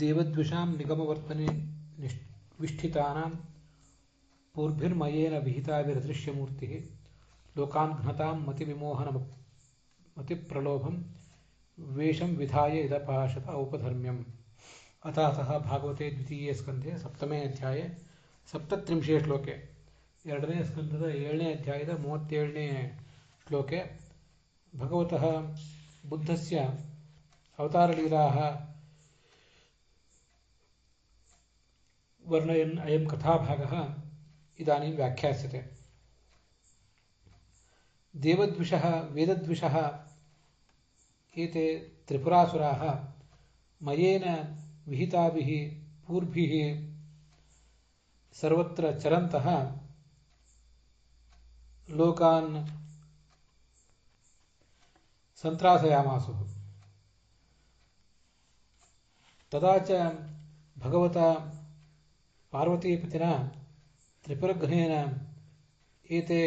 ದೇವದ್ವಿಷಾಂ ನಿಗಮವರ್ತನೆ ವಿಷ್ಠಿತಾನಾಂ ಪೂರ್ಭಿರ್ಮಯೇನ ವಿಹಿತಾಭಿರದೃಶ್ಯಮೂರ್ತಿಃ ಲೋಕಾನ್ ಘ್ನತಾಂ ಮತಿವಿಮೋಹನ ಮತಿಪ್ರಲೋಭಂ ವೇಷಂ ವಿಧಾಯ ಇದಪಾಶತ ಔಪಧರ್ಮ್ಯಂ. ಅತಃ ಭಾಗವತೆ ದ್ವಿತೀಯೇ ಸ್ಕಂಧೆ ಸಪ್ತಮೇ ಅಧ್ಯಾಯ ಸಪ್ತತ್ರಿಂಶೇ ಶ್ಲೋಕೆ ಎರಡನೇ ಸ್ಕಂಧದ 7ನೇ ಅಧ್ಯಾಯದ 37ನೇ ಶ್ಲೋಕೆ ಭಗವತಃ ಬುದ್ಧಸ್ಯ ಅವತಾರಲೀಲಾಃ ವರ್ಣಯನ್ ಅಯಂ ಕಥಾಭಾಗಃ ಇದಾनीं ವ್ಯಾಖ್ಯಾಸ್ಯತೆ. ದೇವದ್ವಿಷಃ ವೇದದ್ವಿಷಃ ಏತೆ ತ್ರಿಪುರಾಸುರಾಃ ಮಯೇನ ವಿಹಿತಾಭಿಃ ಪೂರ್ಭಿಃ ಸರ್ವತ್ರ ಚರಂತಃ ಲೋಕಾನ್ ಸಂತ್ರಾಸಯಾಮಾಸುಃ. ತದಾ ಚ ಭಗವತಾ ಪಾರ್ವತೀಪತಿನಾ ತ್ರಿಪುರಘ್ನೇನ ಏತೆ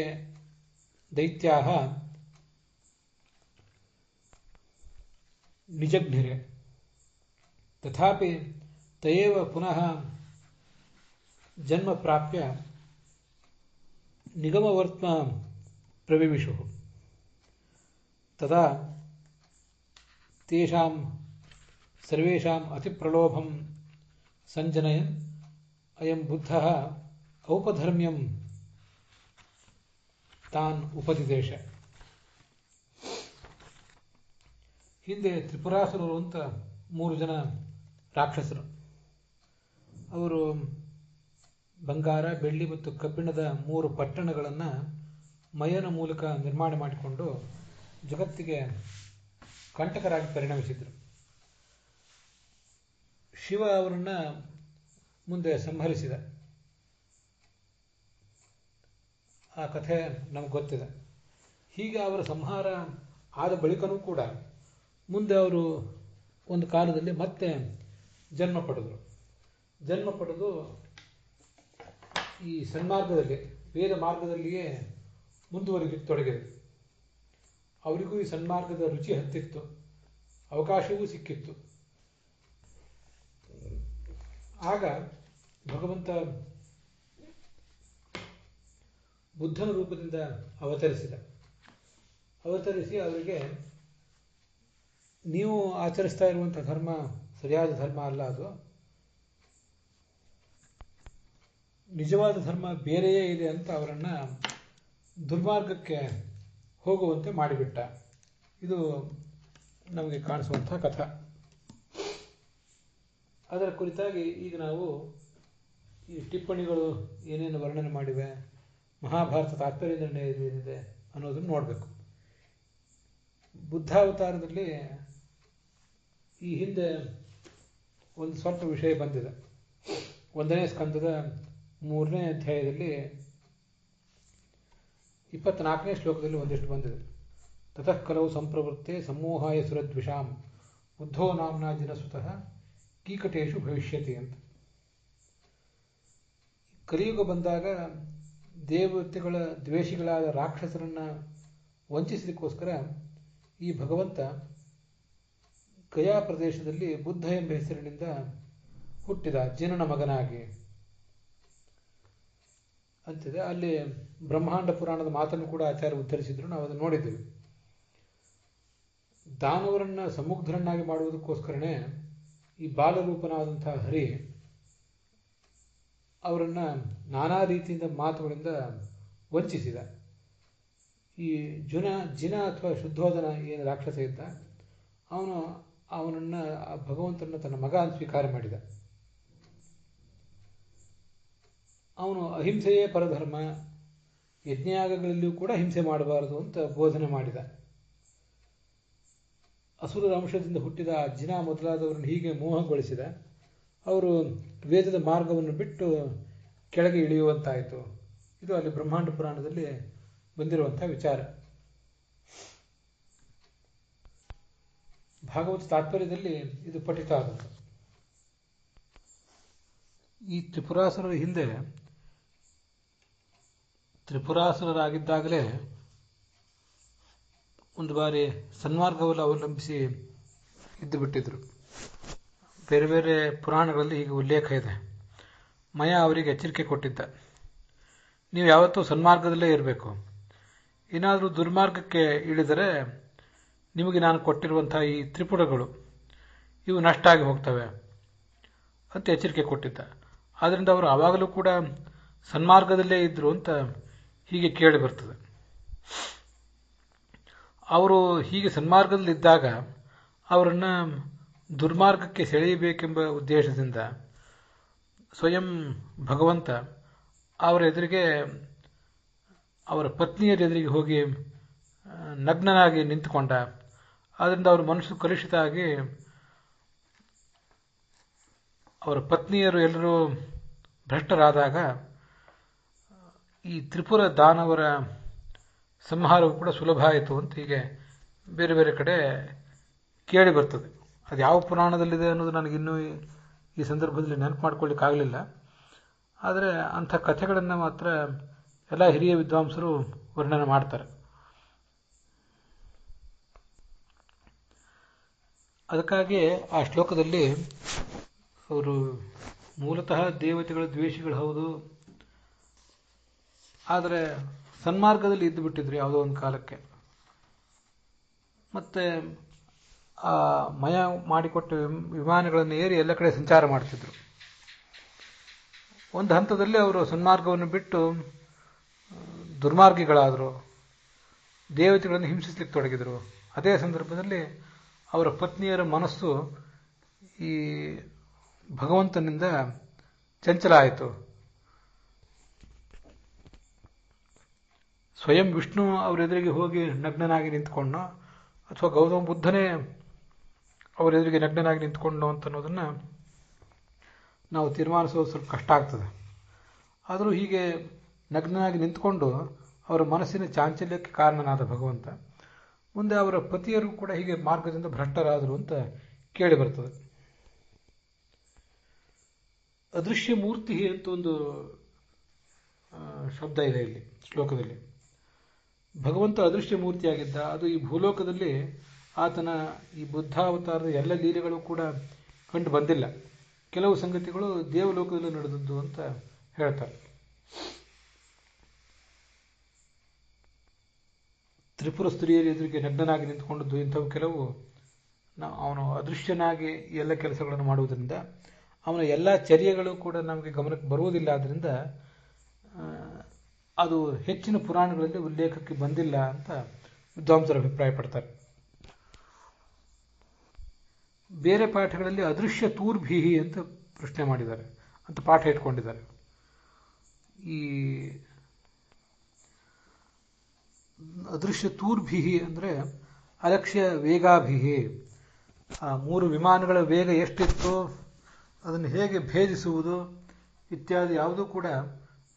ದೈತ್ಯಾಃ ನಿಜಘ್ನಿರೆ. ತಥಾಪಿ ತಯೇವ ಪುನಃ ಜನ್ಮ ಪ್ರಾಪ್ಯ ನಿಗಮವರ್ತ್ಮ ಪ್ರವಿವಿಶುಃ. ತದಾ ತೇಷಾಂ ಸರ್ವೇಷಾಂ ಅತಿಪ್ರಲೋಭಂ ಸಂಜನಯನ್ ಅಯಂ ಬುದ್ಧಃ ಔಪಧರ್ಮ್ಯಂ ತಾನ್ ಉಪದಿದೇಶ. ಹಿಂದೆ ತ್ರಿಪುರಾಸುರರು ಅಂತ 3 ಜನ ರಾಕ್ಷಸರು. ಅವರು ಬಂಗಾರ, ಬೆಳ್ಳಿ ಮತ್ತು ಕಬ್ಬಿಣದ 3 ಪಟ್ಟಣಗಳನ್ನು ಮಯನ ಮೂಲಕ ನಿರ್ಮಾಣ ಮಾಡಿಕೊಂಡು ಜಗತ್ತಿಗೆ ಕಂಟಕರಾಗಿ ಪರಿಣಮಿಸಿದರು. ಶಿವ ಅವರನ್ನು ಮುಂದೆ ಸಂಹರಿಸಿದ. ಆ ಕಥೆ ನಮಗೆ ಗೊತ್ತಿದೆ. ಹೀಗೆ ಅವರ ಸಂಹಾರ ಆದ ಬಳಿಕನೂ ಕೂಡ ಮುಂದೆ ಅವರು ಒಂದು ಕಾಲದಲ್ಲಿ ಮತ್ತೆ ಜನ್ಮ ಪಡೆದು ಈ ಸನ್ಮಾರ್ಗದಲ್ಲಿ ವೇದ ಮಾರ್ಗದಲ್ಲಿಯೇ ಮುಂದುವರಿಯತೊಡಗಿದರು. ಅವರಿಗೂ ಈ ಸನ್ಮಾರ್ಗದ ರುಚಿ ಹತ್ತಿತ್ತು, ಅವಕಾಶವೂ ಸಿಕ್ಕಿತ್ತು. ಆಗ ಭಗವಂತ ಬುದ್ಧನ ರೂಪದಿಂದ ಅವತರಿಸಿ ಅವರಿಗೆ ನೀವು ಆಚರಿಸ್ತಾ ಇರುವಂಥ ಧರ್ಮ ಸರಿಯಾದ ಧರ್ಮ ಅಲ್ಲ, ಅದು ನಿಜವಾದ ಧರ್ಮ ಬೇರೆಯೇ ಇದೆ ಅಂತ ಅವರನ್ನು ದುರ್ಮಾರ್ಗಕ್ಕೆ ಹೋಗುವಂತೆ ಮಾಡಿಬಿಟ್ಟ. ಇದು ನಮಗೆ ಕಾಣಿಸುವಂಥ ಕಥೆ. ಅದರ ಕುರಿತಾಗಿ ಈಗ ನಾವು ಈ ಟಿಪ್ಪಣಿಗಳು ಏನೇನು ವರ್ಣನೆ ಮಾಡಿವೆ, ಮಹಾಭಾರತ ತಾತ್ಪರ್ಯ ನಿರ್ಣಯ ಏನಿದೆ ಅನ್ನೋದನ್ನು ನೋಡಬೇಕು. ಬುದ್ಧಾವತಾರದಲ್ಲಿ ಈ ಹಿಂದೆ ಒಂದು ಸ್ವಲ್ಪ ವಿಷಯ ಬಂದಿದೆ. 1ನೇ ಸ್ಕಂದದ 3ನೇ ಅಧ್ಯಾಯದಲ್ಲಿ 24ನೇ ಶ್ಲೋಕದಲ್ಲಿ ಒಂದಿಷ್ಟು ಬಂದಿದೆ. ತತಃ ಕಲವು ಸಂಪ್ರವೃತ್ತೆ ಸಮೂಹಾಯ ಸುರದ್ವಿಷಾಂ ಬುದ್ಧೋ ನಾಮ್ನಾ ಜಿನಸುತಃ ಕೀಕಟೇಶು ಭವಿಷ್ಯತಿ ಅಂತ. ಕಲಿಯುಗ ಬಂದಾಗ ದೇವತೆಗಳ ದ್ವೇಷಿಗಳಾದ ರಾಕ್ಷಸರನ್ನು ವಂಚಿಸಲಿಕ್ಕೋಸ್ಕರ ಈ ಭಗವಂತ ಗಯಾ ಪ್ರದೇಶದಲ್ಲಿ ಬುದ್ಧ ಎಂಬ ಹೆಸರಿನಿಂದ ಹುಟ್ಟಿದ, ಜಿನನ ಮಗನಾಗಿ ಅಂತಿದೆ. ಅಲ್ಲಿ ಬ್ರಹ್ಮಾಂಡ ಪುರಾಣದ ಮಾತನ್ನು ಕೂಡ ಆಚಾರ್ಯ ಉದ್ಧರಿಸಿದ್ರು, ನಾವು ಅದನ್ನು ನೋಡಿದ್ದೇವೆ. ದಾನವರನ್ನು ಸಮುಗ್ಧರನ್ನಾಗಿ ಮಾಡುವುದಕ್ಕೋಸ್ಕರನೇ ಈ ಬಾಲರೂಪನಾದಂತಹ ಹರಿ ಅವರನ್ನು ನಾನಾ ರೀತಿಯಿಂದ ಮಾತುಗಳಿಂದ ವಂಚಿಸಿದ. ಈ ಜಿನ ಅಥವಾ ಶುದ್ಧೋಧನ ಏನು ರಾಕ್ಷಸ ಇದ್ದ, ಅವನನ್ನು ಭಗವಂತನ ತನ್ನ ಮಗ ಅಂತ ಸ್ವೀಕಾರ ಮಾಡಿದ. ಅವನು ಅಹಿಂಸೆಯೇ ಪರಧರ್ಮ, ಯಜ್ಞಯಾಗಗಳಲ್ಲಿಯೂ ಕೂಡ ಹಿಂಸೆ ಮಾಡಬಾರದು ಅಂತ ಬೋಧನೆ ಮಾಡಿದ. ಅಸುರರ ಅಂಶದಿಂದ ಹುಟ್ಟಿದ ಜಿನ ಮೊದಲಾದವರನ್ನು ಹೀಗೆ ಮೋಹಗೊಳಿಸಿದ. ಅವರು ವೇದದ ಮಾರ್ಗವನ್ನು ಬಿಟ್ಟು ಕೆಳಗೆ ಇಳಿಯುವಂತಾಯಿತು. ಇದು ಅಲ್ಲಿ ಬ್ರಹ್ಮಾಂಡ ಪುರಾಣದಲ್ಲಿ ಬಂದಿರುವಂಥ ವಿಚಾರ. ಭಾಗವತ ತಾತ್ಪರ್ಯದಲ್ಲಿ ಇದು ಪಠಿತ ಆದದ್ದು. ಈ ತ್ರಿಪುರಾಸುರರ ಹಿಂದೆ ತ್ರಿಪುರಾಸುರರಾಗಿದ್ದಾಗಲೇ ಒಂದು ಬಾರಿ ಸನ್ಮಾರ್ಗವನ್ನು ಅವಲಂಬಿಸಿ ಇದ್ದು ಬಿಟ್ಟಿದ್ರು. ಬೇರೆ ಬೇರೆ ಪುರಾಣಗಳಲ್ಲಿ ಹೀಗೆ ಉಲ್ಲೇಖ ಇದೆ. ಮಯ ಅವರಿಗೆ ಎಚ್ಚರಿಕೆ ಕೊಟ್ಟಿದ್ದ, ನೀವು ಯಾವತ್ತೂ ಸನ್ಮಾರ್ಗದಲ್ಲೇ ಇರಬೇಕು, ಏನಾದರೂ ದುರ್ಮಾರ್ಗಕ್ಕೆ ಇಳಿದರೆ ನಿಮಗೆ ನಾನು ಕೊಟ್ಟಿರುವಂತಹ ಈ ತ್ರಿಪುರಗಳು ಇವು ನಷ್ಟ ಆಗಿ ಹೋಗ್ತವೆ ಅಂತ ಎಚ್ಚರಿಕೆ ಕೊಟ್ಟಿದ್ದ. ಆದ್ದರಿಂದ ಅವರು ಆವಾಗಲೂ ಕೂಡ ಸನ್ಮಾರ್ಗದಲ್ಲೇ ಇದ್ರು ಅಂತ ಹೀಗೆ ಕೇಳಿ ಬರ್ತದೆ. ಅವರು ಹೀಗೆ ಸನ್ಮಾರ್ಗದಲ್ಲಿದ್ದಾಗ ಅವರನ್ನು ದುರ್ಮಾರ್ಗಕ್ಕೆ ಸೆಳೆಯಬೇಕೆಂಬ ಉದ್ದೇಶದಿಂದ ಸ್ವಯಂ ಭಗವಂತ ಅವರ ಎದುರಿಗೆ, ಅವರ ಪತ್ನಿಯರ ಎದುರಿಗೆ ಹೋಗಿ ನಗ್ನನಾಗಿ ನಿಂತುಕೊಂಡ. ಆದ್ದರಿಂದ ಅವರ ಮನಸ್ಸು ಕಲುಷಿತ ಆಗಿ ಅವರ ಪತ್ನಿಯರು ಎಲ್ಲರೂ ಭ್ರಷ್ಟರಾದಾಗ ಈ ತ್ರಿಪುರ ದಾನವರ ಸಂಹಾರವು ಕೂಡ ಸುಲಭ ಆಯಿತು ಅಂತ ಹೀಗೆ ಬೇರೆ ಬೇರೆ ಕಡೆ ಕೇಳಿ ಬರ್ತದೆ. ಅದು ಯಾವ ಪುರಾಣದಲ್ಲಿದೆ ಅನ್ನೋದು ನನಗಿನ್ನೂ ಈ ಸಂದರ್ಭದಲ್ಲಿ ನೆನಪು ಮಾಡ್ಕೊಳ್ಳಿಕ್ಕಾಗಲಿಲ್ಲ. ಆದರೆ ಅಂಥ ಕಥೆಗಳನ್ನು ಮಾತ್ರ ಎಲ್ಲ ಹಿರಿಯ ವಿದ್ವಾಂಸರು ವರ್ಣನೆ ಮಾಡ್ತಾರೆ. ಅದಕ್ಕಾಗಿ ಆ ಶ್ಲೋಕದಲ್ಲಿ ಅವರು ಮೂಲತಃ ದೇವತೆಗಳ ದ್ವೇಷಿಗಳು ಹೌದು, ಆದರೆ ಸನ್ಮಾರ್ಗದಲ್ಲಿ ಇದ್ದು ಬಿಟ್ಟಿದ್ರು ಯಾವುದೋ ಒಂದು ಕಾಲಕ್ಕೆ. ಮತ್ತೆ ಆ ಮಯ ಮಾಡಿಕೊಟ್ಟ ವಿಮಾನಗಳನ್ನು ಏರಿ ಎಲ್ಲ ಕಡೆ ಸಂಚಾರ ಮಾಡ್ತಿದ್ರು. ಒಂದು ಹಂತದಲ್ಲಿ ಅವರು ಸನ್ಮಾರ್ಗವನ್ನು ಬಿಟ್ಟು ದುರ್ಮಾರ್ಗಿಗಳಾದರು, ದೇವತೆಗಳನ್ನು ಹಿಂಸಿಸಲಿಕ್ಕೆ ತೊಡಗಿದರು. ಅದೇ ಸಂದರ್ಭದಲ್ಲಿ ಅವರ ಪತ್ನಿಯರ ಮನಸ್ಸು ಈ ಭಗವಂತನಿಂದ ಚಂಚಲ ಆಯಿತು. ಸ್ವಯಂ ವಿಷ್ಣು ಅವರೆದುರಿಗೆ ಹೋಗಿ ನಗ್ನನಾಗಿ ನಿಂತ್ಕೊಂಡ ಅಥವಾ ಗೌತಮ ಬುದ್ಧನೇ ಅವರೆದುರಿಗೆ ನಗ್ನನಾಗಿ ನಿಂತ್ಕೊಂಡು ಅಂತ ಅನ್ನೋದನ್ನು ನಾವು ತೀರ್ಮಾನಿಸೋದು ಸ್ವಲ್ಪ ಕಷ್ಟ ಆಗ್ತದೆ. ಆದರೂ ಹೀಗೆ ನಗ್ನನಾಗಿ ನಿಂತ್ಕೊಂಡು ಅವರ ಮನಸ್ಸಿನ ಚಾಂಚಲ್ಯಕ್ಕೆ ಕಾರಣನಾದ ಭಗವಂತ ಮುಂದೆ ಅವರ ಪತಿಯರು ಕೂಡ ಹೀಗೆ ಮಾರ್ಗದಿಂದ ಭ್ರಷ್ಟರಾದರು ಅಂತ ಕೇಳಿ ಬರ್ತದೆ. ಅದೃಶ್ಯ ಮೂರ್ತಿ ಅಂತ ಒಂದು ಶಬ್ದ ಇದೆ ಇಲ್ಲಿ ಶ್ಲೋಕದಲ್ಲಿ. ಭಗವಂತ ಅದೃಶ್ಯ ಮೂರ್ತಿಯಾಗಿದ್ದ. ಅದು ಈ ಭೂಲೋಕದಲ್ಲಿ ಆತನ ಈ ಬುದ್ಧಾವತಾರದ ಎಲ್ಲ ಲೀಲೆಗಳು ಕೂಡ ಕಂಡು ಬಂದಿಲ್ಲ. ಕೆಲವು ಸಂಗತಿಗಳು ದೇವಲೋಕದಲ್ಲಿ ನಡೆದದ್ದು ಅಂತ ಹೇಳ್ತಾರೆ. ತ್ರಿಪುರ ಸ್ತ್ರೀಯರ ಎದುರಿಗೆ ನಗ್ನನಾಗಿ ನಿಂತುಕೊಂಡದ್ದು ಇಂಥವು ಕೆಲವು. ಅವನು ಅದೃಶ್ಯನಾಗಿ ಎಲ್ಲ ಕೆಲಸಗಳನ್ನು ಮಾಡುವುದರಿಂದ ಅವನ ಎಲ್ಲ ಚರ್ಯಗಳು ಕೂಡ ನಮಗೆ ಗಮನಕ್ಕೆ ಬರುವುದಿಲ್ಲ. ಆದ್ದರಿಂದ ಅದು ಹೆಚ್ಚಿನ ಪುರಾಣಗಳಲ್ಲಿ ಉಲ್ಲೇಖಕ್ಕೆ ಬಂದಿಲ್ಲ ಅಂತ ವಿದ್ವಾಂಸರು ಅಭಿಪ್ರಾಯ ಪಡ್ತಾರೆ. ಬೇರೆ ಪಾಠಗಳಲ್ಲಿ ಅದೃಶ್ಯ ತೂರ್ಭೀಹಿ ಅಂತ ಪ್ರಶ್ನೆ ಮಾಡಿದ್ದಾರೆ, ಅಂತ ಪಾಠ ಇಟ್ಕೊಂಡಿದ್ದಾರೆ. ಈ ಅದೃಶ್ಯ ತೂರ್ಭೀಹಿ ಅಂದರೆ ಅಲಕ್ಷ್ಯ ವೇಗಾಭಿಹಿ. ಆ 3 ವಿಮಾನಗಳ ವೇಗ ಎಷ್ಟಿತ್ತು, ಅದನ್ನು ಹೇಗೆ ಭೇದಿಸುವುದು ಇತ್ಯಾದಿ ಯಾವುದೂ ಕೂಡ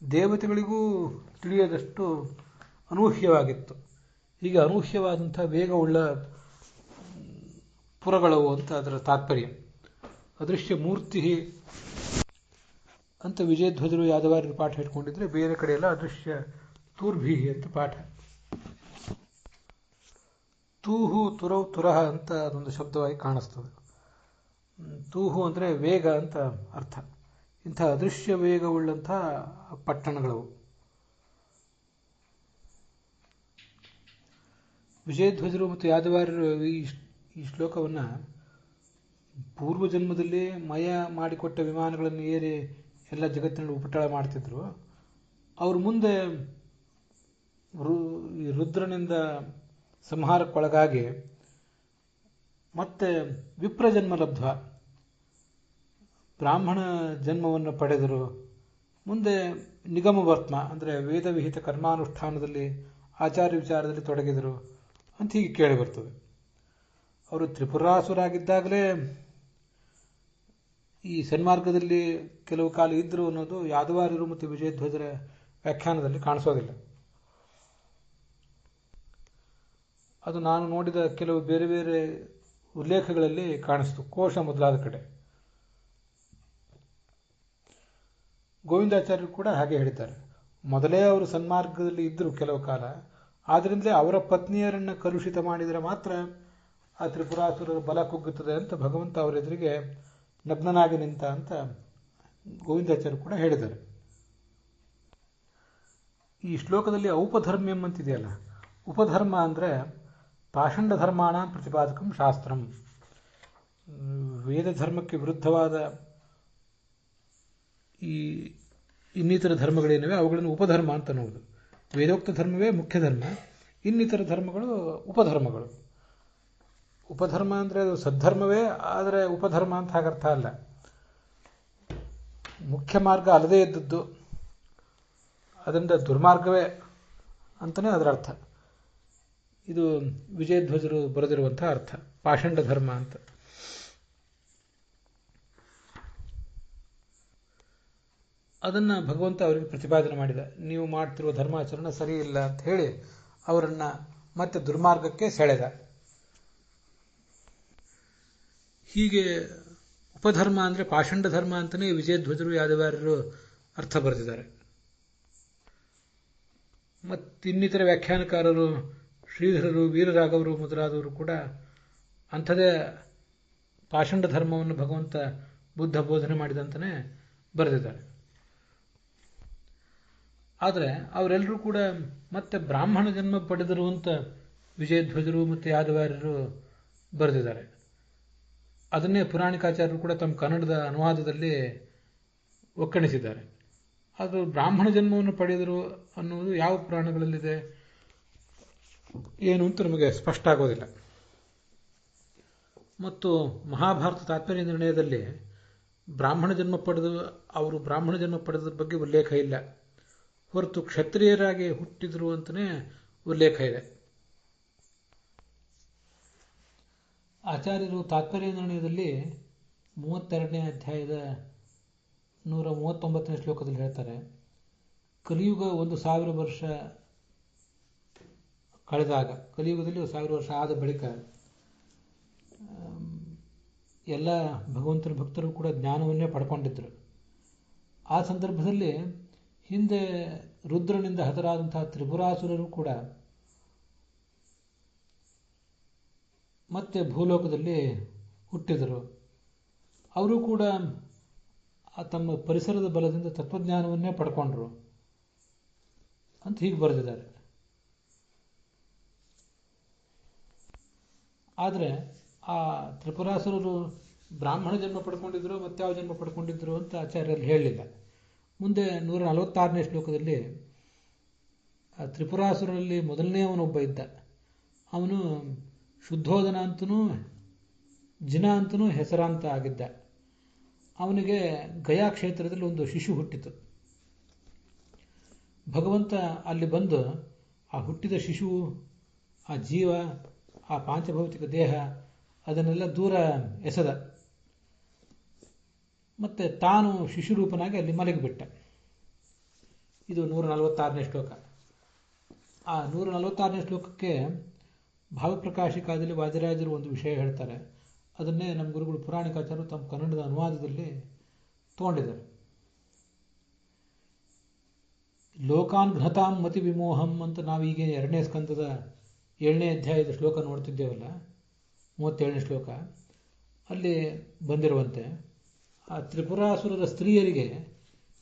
ದೇವತೆಗಳಿಗೂ ತಿಳಿಯದಷ್ಟು ಅನೂಹ್ಯವಾಗಿತ್ತು. ಹೀಗೆ ಅನೂಹ್ಯವಾದಂಥ ವೇಗವುಳ್ಳ ಪುರಗಳವು ಅಂತ ಅದರ ತಾತ್ಪರ್ಯ. ಅದೃಶ್ಯ ಮೂರ್ತಿ ಅಂತ ವಿಜಯಧ್ವಜರು ಯಾದವಾರ್ಯರು ಪಾಠ ಇಟ್ಕೊಂಡಿದ್ರೆ, ಬೇರೆ ಕಡೆ ಎಲ್ಲ ಅದೃಶ್ಯ ತೂರ್ಭೀಹಿ ಅಂತ ಪಾಠ. ತೂಹು ತುರವ್ ತುರಹ ಅಂತ ಅದೊಂದು ಶಬ್ದವಾಗಿ ಕಾಣಿಸ್ತದೆ. ತೂಹು ಅಂದರೆ ವೇಗ ಅಂತ ಅರ್ಥ. ಇಂಥ ಅದೃಶ್ಯ ವೇಗವುಳ್ಳಂಥ ಪಟ್ಟಣಗಳವು. ವಿಜಯಧ್ವಜರು ಮತ್ತು ಯಾದವಾರ್ಯರು ಈ ಶ್ಲೋಕವನ್ನು ಪೂರ್ವಜನ್ಮದಲ್ಲಿ ಮಯ ಮಾಡಿಕೊಟ್ಟ ವಿಮಾನಗಳನ್ನು ಏರಿ ಎಲ್ಲ ಜಗತ್ತಿನಲ್ಲಿ ಉಪಟಳ ಮಾಡ್ತಿದ್ರು. ಅವರು ಮುಂದೆ ರುದ್ರನಿಂದ ಸಂಹಾರಕ್ಕೊಳಗಾಗಿ ಮತ್ತೆ ವಿಪ್ರಜನ್ಮ ಲಬ್ಧ ಬ್ರಾಹ್ಮಣ ಜನ್ಮವನ್ನು ಪಡೆದರು. ಮುಂದೆ ನಿಗಮವರ್ತ್ಮ ಅಂದರೆ ವೇದವಿಹಿತ ಕರ್ಮಾನುಷ್ಠಾನದಲ್ಲಿ ಆಚಾರ್ಯ ವಿಚಾರದಲ್ಲಿ ತೊಡಗಿದರು ಅಂತ ಹೀಗೆ ಕೇಳಿ ಬರ್ತದೆ. ಅವರು ತ್ರಿಪುರಾಸುರಾಗಿದ್ದಾಗಲೇ ಈ ಸನ್ಮಾರ್ಗದಲ್ಲಿ ಕೆಲವು ಕಾಲ ಇದ್ದರು ಅನ್ನೋದು ಯಾದವಾರ್ಯರು ಮತ್ತು ವಿಜಯಧ್ವಜರ ವ್ಯಾಖ್ಯಾನದಲ್ಲಿ ಕಾಣಿಸೋದಿಲ್ಲ. ಅದು ನಾನು ನೋಡಿದ ಕೆಲವು ಬೇರೆ ಬೇರೆ ಉಲ್ಲೇಖಗಳಲ್ಲಿ ಕಾಣಿಸ್ತು, ಕೋಶ ಮೊದಲಾದ ಕಡೆ. ಗೋವಿಂದಾಚಾರ್ಯರು ಕೂಡ ಹಾಗೆ ಹೇಳಿದ್ದಾರೆ. ಮೊದಲೇ ಅವರು ಸನ್ಮಾರ್ಗದಲ್ಲಿ ಇದ್ದರು ಕೆಲವು ಕಾಲ, ಆದ್ದರಿಂದಲೇ ಅವರ ಪತ್ನಿಯರನ್ನು ಕಲುಷಿತ ಮಾಡಿದರೆ ಮಾತ್ರ ಆ ತ್ರಿಪುರಾಸುರರ ಬಲ ಕುಗ್ಗುತ್ತದೆ ಅಂತ ಭಗವಂತ ಅವರೆದುರಿಗೆ ನಗ್ನನಾಗಿ ನಿಂತ ಅಂತ ಗೋವಿಂದಾಚಾರ್ಯರು ಕೂಡ ಹೇಳಿದ್ದಾರೆ. ಈ ಶ್ಲೋಕದಲ್ಲಿ ಔಪಧರ್ಮ್ಯಂ ಅಂತಿದೆಯಲ್ಲ, ಉಪಧರ್ಮ ಅಂದರೆ ಪಾಷಂಡ ಧರ್ಮಾಣ ಪ್ರತಿಪಾದಕಂ ಶಾಸ್ತ್ರಂ. ವೇದ ಧರ್ಮಕ್ಕೆ ವಿರುದ್ಧವಾದ ಈ ಇನ್ನಿತರ ಧರ್ಮಗಳೇನಿವೆ ಅವುಗಳನ್ನು ಉಪಧರ್ಮ ಅಂತ ಅನ್ನೋದು. ವೇದೋಕ್ತ ಧರ್ಮವೇ ಮುಖ್ಯ ಧರ್ಮ, ಇನ್ನಿತರ ಧರ್ಮಗಳು ಉಪಧರ್ಮಗಳು. ಉಪಧರ್ಮ ಅಂದರೆ ಅದು ಸದ್ಧರ್ಮವೇ, ಆದರೆ ಉಪಧರ್ಮ ಅಂತ ಹಾಗರ್ಥ ಅಲ್ಲ. ಮುಖ್ಯ ಮಾರ್ಗ ಅಲ್ಲದೇ ಇದ್ದದ್ದು, ಅದರಿಂದ ದುರ್ಮಾರ್ಗವೇ ಅಂತಲೇ ಅದರ ಅರ್ಥ. ಇದು ವಿಜಯಧ್ವಜರು ಬರೆದಿರುವಂಥ ಅರ್ಥ, ಪಾಷಂಡ ಧರ್ಮ ಅಂತ. ಅದನ್ನು ಭಗವಂತ ಅವರಿಗೆ ಪ್ರತಿಪಾದನೆ ಮಾಡಿದ. ನೀವು ಮಾಡ್ತಿರುವ ಧರ್ಮಾಚರಣೆ ಸರಿ ಇಲ್ಲ ಅಂತ ಹೇಳಿ ಅವರನ್ನು ಮತ್ತೆ ದುರ್ಮಾರ್ಗಕ್ಕೆ ಸೆಳೆದ. ಹೀಗೆ ಉಪಧರ್ಮ ಅಂದರೆ ಪಾಷಂಡ ಧರ್ಮ ಅಂತಲೇ ವಿಜಯಧ್ವಜರು ಯಾದವಾರ್ಯರು ಅರ್ಥ ಬರೆದಿದ್ದಾರೆ. ಮತ್ತಿನ್ನಿತರ ವ್ಯಾಖ್ಯಾನಕಾರರು ಶ್ರೀಧರರು, ವೀರರಾಘವರು ಮೊದಲಾದವರು ಕೂಡ ಅಂಥದೇ ಪಾಷಂಡ ಧರ್ಮವನ್ನು ಭಗವಂತ ಬುದ್ಧ ಬೋಧನೆ ಮಾಡಿದಂತಲೇ ಬರೆದಿದ್ದಾರೆ. ಆದರೆ ಅವರೆಲ್ಲರೂ ಕೂಡ ಮತ್ತೆ ಬ್ರಾಹ್ಮಣ ಜನ್ಮ ಪಡೆದರು ಅಂತ ವಿಜಯಧ್ವಜರು ಮತ್ತು ಯಾದವಾರ್ಯರು ಬರೆದಿದ್ದಾರೆ. ಅದನ್ನೇ ಪುರಾಣಿಕಾಚಾರ್ಯರು ಕೂಡ ತಮ್ಮ ಕನ್ನಡದ ಅನುವಾದದಲ್ಲಿ ಒಕ್ಕಣಿಸಿದ್ದಾರೆ. ಅದು ಬ್ರಾಹ್ಮಣ ಜನ್ಮವನ್ನು ಪಡೆದರು ಅನ್ನುವುದು ಯಾವ ಪುರಾಣಗಳಲ್ಲಿದೆ ಏನು ಅಂತ ನಮಗೆ ಸ್ಪಷ್ಟ ಆಗೋದಿಲ್ಲ. ಮತ್ತು ಮಹಾಭಾರತ ತಾತ್ಪರ್ಯ ನಿರ್ಣಯದಲ್ಲಿ ಬ್ರಾಹ್ಮಣ ಜನ್ಮ ಪಡೆದು ಅವರು ಬ್ರಾಹ್ಮಣ ಜನ್ಮ ಪಡೆದ ಬಗ್ಗೆ ಉಲ್ಲೇಖ ಇಲ್ಲ, ಹೊರತು ಕ್ಷತ್ರಿಯರಾಗಿ ಹುಟ್ಟಿದರು ಅಂತಲೇ ಉಲ್ಲೇಖ ಇದೆ. ಆಚಾರ್ಯರು ತಾತ್ಪರ್ಯ ನಿರ್ಣಯದಲ್ಲಿ 32ನೇ ಅಧ್ಯಾಯದ 139ನೇ ಶ್ಲೋಕದಲ್ಲಿ ಹೇಳ್ತಾರೆ, ಕಲಿಯುಗ 1000 ವರ್ಷ ಕಳೆದಾಗ, ಕಲಿಯುಗದಲ್ಲಿ 1000 ವರ್ಷ ಆದ ಬಳಿಕ ಎಲ್ಲ ಭಗವಂತನ ಭಕ್ತರು ಕೂಡ ಜ್ಞಾನವನ್ನೇ ಪಡ್ಕೊಂಡಿದ್ದರು. ಆ ಸಂದರ್ಭದಲ್ಲಿ ಹಿಂದೆ ರುದ್ರನಿಂದ ಹತರಾದಂತಹ ತ್ರಿಪುರಾಸುರರು ಕೂಡ ಮತ್ತೆ ಭೂಲೋಕದಲ್ಲಿ ಹುಟ್ಟಿದರು. ಅವರು ಕೂಡ ತಮ್ಮ ಪರಿಸರದ ಬಲದಿಂದ ತತ್ವಜ್ಞಾನವನ್ನೇ ಪಡ್ಕೊಂಡ್ರು ಅಂತ ಹೀಗೆ ಬರೆದಿದ್ದಾರೆ. ಆದರೆ ಆ ತ್ರಿಪುರಾಸುರರು ಬ್ರಾಹ್ಮಣ ಜನ್ಮ ಪಡ್ಕೊಂಡಿದ್ರು, ಮತ್ತಾವ ಜನ್ಮ ಪಡ್ಕೊಂಡಿದ್ರು ಅಂತ ಆಚಾರ್ಯರಲ್ಲಿ ಹೇಳಲಿಲ್ಲ. ಮುಂದೆ 146ನೇ ಶ್ಲೋಕದಲ್ಲಿ ಆ ತ್ರಿಪುರಾಸುರರಲ್ಲಿ ಮೊದಲನೇ ಅವನೊಬ್ಬ ಇದ್ದ. ಅವನು ಶುದ್ಧೋಧನ ಅಂತನೂ ಜಿನ ಅಂತನೂ ಹೆಸರಾಂತ ಆಗಿದ್ದ. ಅವನಿಗೆ ಗಯಾ ಕ್ಷೇತ್ರದಲ್ಲಿ ಒಂದು ಶಿಶು ಹುಟ್ಟಿತು. ಭಗವಂತ ಅಲ್ಲಿ ಬಂದು ಆ ಹುಟ್ಟಿದ ಶಿಶು, ಆ ಜೀವ, ಆ ಪಾಂಚಭೌತಿಕ ದೇಹ ಅದನ್ನೆಲ್ಲ ದೂರ ಎಸೆದ. ಮತ್ತೆ ತಾನು ಶಿಶುರೂಪನಾಗಿ ಅಲ್ಲಿ ಮಲಗಿಬಿಟ್ಟ. ಇದು 146ನೇ ಶ್ಲೋಕ. ಆ 146ನೇ ಶ್ಲೋಕಕ್ಕೆ ಭಾವಪ್ರಕಾಶಿಕಾದಲ್ಲಿ ವಾದಿರಾಜರು ಒಂದು ವಿಷಯ ಹೇಳ್ತಾರೆ. ಅದನ್ನೇ ನಮ್ಮ ಗುರುಗಳು ಪುರಾಣಿಕಾಚಾರ್ಯರು ತಮ್ಮ ಕನ್ನಡದ ಅನುವಾದದಲ್ಲಿ ತಗೊಂಡಿದ್ದಾರೆ. ಲೋಕಾನ್ ಘ್ನತಾಂ ಮತಿ ವಿಮೋಹಂ ಅಂತ ನಾವೀಗ 2ನೇ ಸ್ಕಂದದ 7ನೇ ಅಧ್ಯಾಯದ ಶ್ಲೋಕ ನೋಡ್ತಿದ್ದೇವಲ್ಲ, 37ನೇ ಶ್ಲೋಕ, ಅಲ್ಲಿ ಬಂದಿರುವಂತೆ ಆ ತ್ರಿಪುರಾಸುರರ ಸ್ತ್ರೀಯರಿಗೆ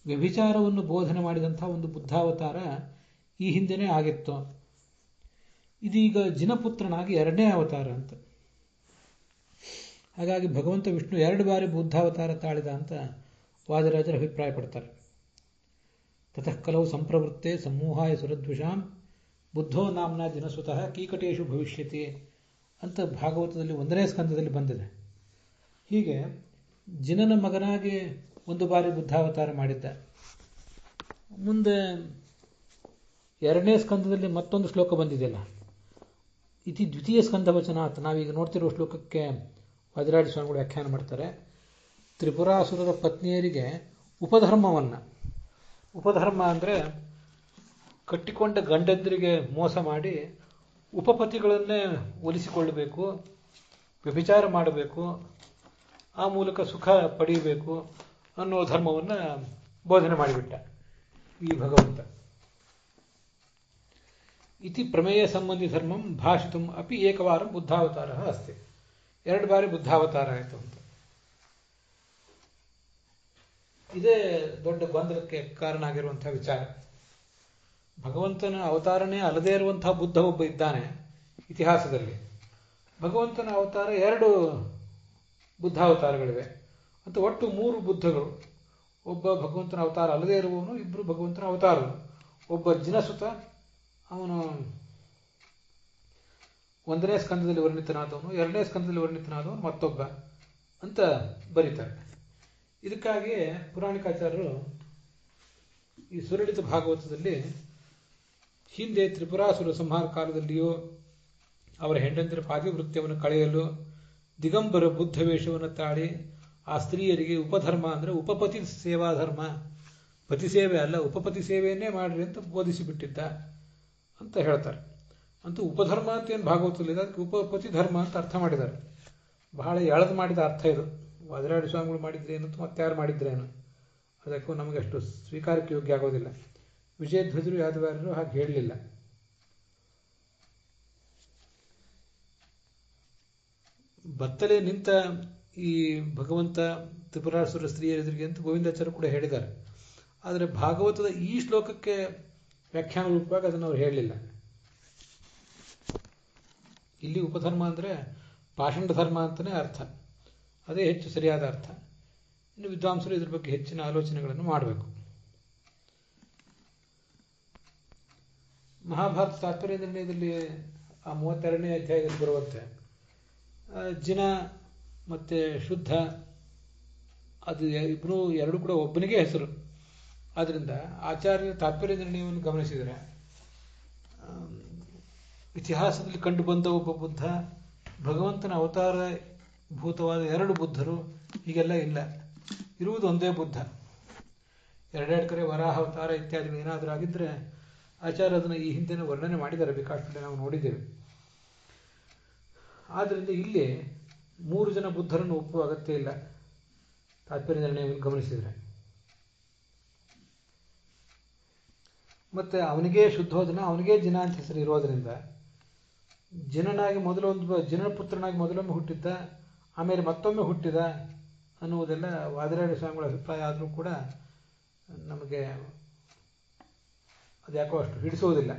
ವ್ಯಭಿಚಾರವನ್ನು ಬೋಧನೆ ಮಾಡಿದಂಥ ಒಂದು ಬುದ್ಧಾವತಾರ ಈ ಹಿಂದೆನೇ ಆಗಿತ್ತು. ಇದೀಗ ಜಿನಪುತ್ರನಾಗಿ 2ನೇ ಅವತಾರ ಅಂತ. ಹಾಗಾಗಿ ಭಗವಂತ ವಿಷ್ಣು 2 ಬಾರಿ ಬುದ್ಧಾವತಾರ ತಾಳಿದ ಅಂತ ವಾದಿರಾಜರು ಅಭಿಪ್ರಾಯ ಪಡ್ತಾರೆ. ತತಃ ಕಲವು ಸಂಪ್ರವೃತ್ತೆ ಸಮೂಹಾಯ ಸುರದ್ವಿಷಾಂ ಬುದ್ಧೋ ನಾಮ್ನ ಜಿನಸುತಃ ಕೀಕಟೇಶು ಭವಿಷ್ಯತಿ ಅಂತ ಭಾಗವತದಲ್ಲಿ 1ನೇ ಸ್ಕಂದದಲ್ಲಿ ಬಂದಿದೆ. ಹೀಗೆ ಜಿನನ ಮಗನಾಗಿ 1 ಬಾರಿ ಬುದ್ಧಾವತಾರ ಮಾಡಿದ್ದ. ಮುಂದೆ 2ನೇ ಸ್ಕಂದದಲ್ಲಿ ಮತ್ತೊಂದು ಶ್ಲೋಕ ಬಂದಿದೆಯಲ್ಲ, ಇತಿ ದ್ವಿತೀಯ ಸ್ಕಂದ ವಚನ ಅಂತ ನಾವೀಗ ನೋಡ್ತಿರುವ ಶ್ಲೋಕಕ್ಕೆ ವಾದಿರಾಜ ಸ್ವಾಮಿಗಳು ವ್ಯಾಖ್ಯಾನ ಮಾಡ್ತಾರೆ. ತ್ರಿಪುರಾಸುರರ ಪತ್ನಿಯರಿಗೆ ಉಪಧರ್ಮವನ್ನು, ಉಪಧರ್ಮ ಅಂದರೆ ಕಟ್ಟಿಕೊಂಡ ಗಂಡಂದರಿಗೆ ಮೋಸ ಮಾಡಿ ಉಪಪತಿಗಳನ್ನೇ ಒಲಿಸಿಕೊಳ್ಳಬೇಕು, ವ್ಯಭಿಚಾರ ಮಾಡಬೇಕು, ಆ ಮೂಲಕ ಸುಖ ಪಡೆಯಬೇಕು ಅನ್ನೋ ಧರ್ಮವನ್ನು ಬೋಧನೆ ಮಾಡಿಬಿಟ್ಟ ಈ ಭಗವಂತ. ಇತಿ ಪ್ರಮೇಯ ಸಂಬಂಧಿ ಧರ್ಮಂ ಭಾಷಿತುಂ ಅಪಿ ಏಕವಾರ ಬುದ್ಧಾವತಾರ ಅಸ್ತಿ. 2 ಬಾರಿ ಬುದ್ಧಾವತಾರ ಆಯಿತು ಅಂತ. ಇದೇ ದೊಡ್ಡ ಗೊಂದಲಕ್ಕೆ ಕಾರಣ ಆಗಿರುವಂತಹ ವಿಚಾರ. ಭಗವಂತನ ಅವತಾರನೇ ಅಲ್ಲದೇ ಇರುವಂತಹ ಬುದ್ಧ ಒಬ್ಬ ಇದ್ದಾನೆ ಇತಿಹಾಸದಲ್ಲಿ. ಭಗವಂತನ ಅವತಾರ 2 ಬುದ್ಧಾವತಾರಗಳಿವೆ ಅಂತ ಒಟ್ಟು 3 ಬುದ್ಧಗಳು. ಒಬ್ಬ ಭಗವಂತನ ಅವತಾರ ಅಲ್ಲದೇ ಇರುವವನು, 2 ಭಗವಂತನ ಅವತಾರರು. ಒಬ್ಬ ಜಿನಸುತ, ಅವನು 1ನೇ ಸ್ಕಂದದಲ್ಲಿ ವರ್ಣಿತನಾದವನು, 2ನೇ ಸ್ಕಂದದಲ್ಲಿ ವರ್ಣಿತನಾದವನು ಮತ್ತೊಬ್ಬ ಅಂತ ಬರೀತಾರೆ. ಇದಕ್ಕಾಗಿ ಪುರಾಣಿಕಾಚಾರ್ಯರು ಈ ಸುಲಲಿತ ಭಾಗವತದಲ್ಲಿ ಹಿಂದೆ ತ್ರಿಪುರಾಸುರ ಸಂಹಾರ ಕಾಲದಲ್ಲಿಯೂ ಅವರ ಹೆಂಡಂದಿರ ಪಾತಿವೃತ್ಯವನ್ನು ಕಳೆಯಲು ದಿಗಂಬರ ಬುದ್ಧ ವೇಷವನ್ನು ತಾಳಿ ಆ ಸ್ತ್ರೀಯರಿಗೆ ಉಪಧರ್ಮ ಅಂದರೆ ಉಪಪತಿ ಸೇವಾ ಧರ್ಮ, ಪತಿ ಸೇವೆ ಅಲ್ಲ ಉಪಪತಿ ಸೇವೆಯನ್ನೇ ಮಾಡ್ರಿ ಅಂತ ಬೋಧಿಸಿಬಿಟ್ಟಿದ್ದ ಅಂತ ಹೇಳ್ತಾರೆ. ಅಂತೂ ಉಪಧರ್ಮ ಅಂತ ಏನು ಭಾಗವತದಲ್ಲಿದೆ, ಅದಕ್ಕೆ ಉಪಪತಿ ಧರ್ಮ ಅಂತ ಅರ್ಥ ಮಾಡಿದ್ದಾರೆ. ಬಹಳ ಎಳೆದು ಮಾಡಿದ ಅರ್ಥ ಇದು. ವಾದಿರಾಡಿ ಸ್ವಾಮಿಗಳು ಮಾಡಿದ್ರೇನು ಮತ್ತೆ ಯಾರು ಮಾಡಿದ್ರೇನು, ಅದಕ್ಕೂ ನಮಗೆ ಅಷ್ಟು ಸ್ವೀಕಾರಕ್ಕೆ ಯೋಗ್ಯ ಆಗೋದಿಲ್ಲ. ವಿಜಯಧ್ವಜರು ಯಾದವಾರರು ಹಾಗೆ ಹೇಳಲಿಲ್ಲ. ಬತ್ತಲೆ ನಿಂತ ಈ ಭಗವಂತ ತ್ರಿಪುರಾಸುರ ಸ್ತ್ರೀಯರಿಗೆ ಅಂತ ಗೋವಿಂದಾಚಾರ್ಯ ಕೂಡ ಹೇಳಿದ್ದಾರೆ. ಆದರೆ ಭಾಗವತದ ಈ ಶ್ಲೋಕಕ್ಕೆ ವ್ಯಾಖ್ಯಾನ ರೂಪವಾಗಿ ಅದನ್ನು ಅವರು ಹೇಳಲಿಲ್ಲ. ಇಲ್ಲಿ ಉಪಧರ್ಮ ಅಂದರೆ ಪಾಷಂಡ ಧರ್ಮ ಅಂತಲೇ ಅರ್ಥ, ಅದೇ ಹೆಚ್ಚು ಸರಿಯಾದ ಅರ್ಥ. ಇನ್ನು ವಿದ್ವಾಂಸರು ಇದ್ರ ಬಗ್ಗೆ ಹೆಚ್ಚಿನ ಆಲೋಚನೆಗಳನ್ನು ಮಾಡಬೇಕು. ಮಹಾಭಾರತ ತಾತ್ಪರ್ಯ ನಿರ್ಣಯದಲ್ಲಿ ಆ 32ನೇ ಅಧ್ಯಾಯದಲ್ಲಿ ಬರುವಂತೆ ಜಿನ ಮತ್ತೆ ಶುದ್ಧ ಅದು ಇಬ್ಬರು 2 ಕೂಡ ಒಬ್ಬನಿಗೆ ಹೆಸರು. ಆದ್ದರಿಂದ ಆಚಾರ್ಯರ ತಾತ್ಪರ್ಯ ನಿರ್ಣಯವನ್ನು ಗಮನಿಸಿದರೆ ಇತಿಹಾಸದಲ್ಲಿ ಕಂಡು ಬಂದ ಒಬ್ಬ ಬುದ್ಧ, ಭಗವಂತನ ಅವತಾರ ಭೂತವಾದ 2 ಬುದ್ಧರು ಹೀಗೆಲ್ಲ ಇಲ್ಲ. ಇರುವುದು ಒಂದೇ ಬುದ್ಧ. 2 ಕಡೆ ವರಾಹ ಅವತಾರ ಇತ್ಯಾದಿಗಳು ಏನಾದರೂ ಆಗಿದ್ದರೆ ಆಚಾರ್ಯ ಅದನ್ನು ಈ ಹಿಂದೆ ವರ್ಣನೆ ಮಾಡಿದ್ದಾರೆ, ಬೇಕಾಷ್ಟೇ ನಾವು ನೋಡಿದ್ದೇವೆ. ಆದ್ದರಿಂದ ಇಲ್ಲಿ 3 ಜನ ಬುದ್ಧರನ್ನು ಒಪ್ಪುವ ಅಗತ್ಯ ಇಲ್ಲ ತಾತ್ಪರ್ಯ ನಿರ್ಣಯವನ್ನು ಗಮನಿಸಿದರೆ. ಮತ್ತೆ ಅವನಿಗೇ ಶುದ್ಧೋಧನ, ಅವನಿಗೇ ಜಿನ ಅಂತ ಹೆಸರು ಇರೋದರಿಂದ ಜಿನನಾಗಿ ಜಿನ ಪುತ್ರನಾಗಿ ಮೊದಲೊಮ್ಮೆ ಹುಟ್ಟಿದ್ದ, ಆಮೇಲೆ ಮತ್ತೊಮ್ಮೆ ಹುಟ್ಟಿದ ಅನ್ನುವುದೆಲ್ಲ ವಾದಿರಾಜ ಸ್ವಾಮಿಗಳ ಅಭಿಪ್ರಾಯ ಆದರೂ ಕೂಡ ನಮಗೆ ಅದ್ಯಾಕೋ ಅಷ್ಟು ಹಿಡಿಸುವುದಿಲ್ಲ.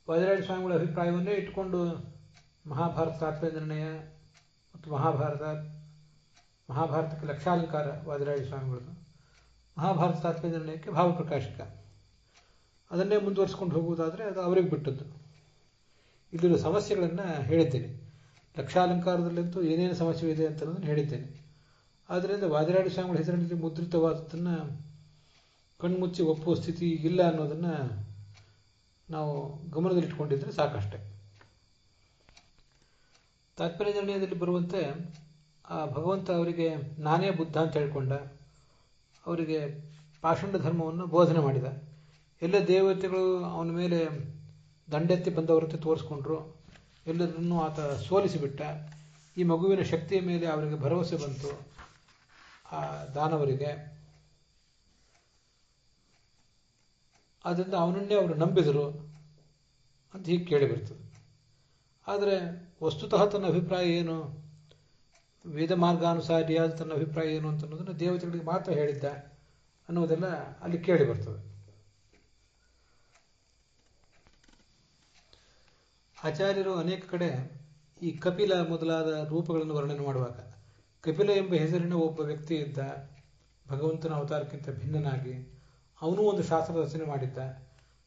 ವಾದಿರಾಜ ಸ್ವಾಮಿಗಳ ಅಭಿಪ್ರಾಯವನ್ನೇ ಇಟ್ಟುಕೊಂಡು ಮಹಾಭಾರತ ತಾತ್ಪರ್ಯ ನಿರ್ಣಯ ಮತ್ತು ಮಹಾಭಾರತಕ್ಕೆ ಲಕ್ಷಾಲಂಕಾರ ವಾದಿರಾಜ ಸ್ವಾಮಿಗಳದು, ಮಹಾಭಾರತ ತಾತ್ಪರ್ಯ ನಿರ್ಣಯಕ್ಕೆ ಭಾವಪ್ರಕಾಶಕ, ಅದನ್ನೇ ಮುಂದುವರಿಸ್ಕೊಂಡು ಹೋಗುವುದಾದರೆ ಅದು ಅವರಿಗೆ ಬಿಟ್ಟದ್ದು. ಇಲ್ಲಿರೋ ಸಮಸ್ಯೆಗಳನ್ನು ಹೇಳಿದ್ದೇನೆ. ಲಕ್ಷಾಲಂಕಾರದಲ್ಲಂತೂ ಏನೇನು ಸಮಸ್ಯೆ ಇದೆ ಅಂತ ಅನ್ನೋದನ್ನು ಹೇಳಿದ್ದೇನೆ. ಆದ್ದರಿಂದ ವಾದಿರಾಜ ಸ್ವಾಮಿಗಳ ಹೆಸರಿನಲ್ಲಿ ಮುದ್ರಿತವಾದದ್ದನ್ನು ಕಣ್ಮುಚ್ಚಿ ಒಪ್ಪುವ ಸ್ಥಿತಿ ಇಲ್ಲ ಅನ್ನೋದನ್ನು ನಾವು ಗಮನದಲ್ಲಿಟ್ಕೊಂಡಿದ್ರೆ ಸಾಕಷ್ಟೆ. ತಾತ್ಪರ್ಯ ನಿರ್ಣಯದಲ್ಲಿ ಬರುವಂತೆ ಆ ಭಗವಂತ ಅವರಿಗೆ ನಾನೇ ಬುದ್ಧ ಅಂತ ಹೇಳ್ಕೊಂಡ, ಅವರಿಗೆ ಪಾಷಂಡ ಧರ್ಮವನ್ನು ಬೋಧನೆ ಮಾಡಿದ. ಎಲ್ಲ ದೇವತೆಗಳು ಅವನ ಮೇಲೆ ದಂಡೆತ್ತಿ ಬಂದವರಂತೆ ತೋರಿಸ್ಕೊಂಡ್ರು, ಎಲ್ಲರನ್ನೂ ಆತ ಸೋಲಿಸಿಬಿಟ್ಟ. ಈ ಮಗುವಿನ ಶಕ್ತಿಯ ಮೇಲೆ ಅವರಿಗೆ ಭರವಸೆ ಬಂತು ಆ ದಾನವರಿಗೆ. ಆದ್ದರಿಂದ ಅವನನ್ನೇ ಅವರು ನಂಬಿದರು ಅಂತ ಹೀಗೆ ಕೇಳಿ ಬರ್ತದೆ. ಆದರೆ ವಸ್ತುತಃ ತನ್ನ ಅಭಿಪ್ರಾಯ ಏನು, ವೇದ ಮಾರ್ಗಾನುಸಾರಿಯಾದ ತನ್ನ ಅಭಿಪ್ರಾಯ ಏನು ಅಂತ ಅನ್ನೋದನ್ನು ದೇವತೆಗಳಿಗೆ ಮಾತ್ರ ಹೇಳಿದ್ದ ಅನ್ನೋದೆಲ್ಲ ಅಲ್ಲಿ ಕೇಳಿ ಬರ್ತದೆ. ಆಚಾರ್ಯರು ಅನೇಕ ಕಡೆ ಈ ಕಪಿಲ ಮೊದಲಾದ ರೂಪಗಳನ್ನು ವರ್ಣನೆ ಮಾಡುವಾಗ ಕಪಿಲ ಎಂಬ ಹೆಸರಿನ ಒಬ್ಬ ವ್ಯಕ್ತಿ ಇದ್ದ, ಭಗವಂತನ ಅವತಾರಕ್ಕಿಂತ ಭಿನ್ನನಾಗಿ ಅವನೂ ಒಂದು ಶಾಸ್ತ್ರ ರಚನೆ ಮಾಡಿದ್ದ.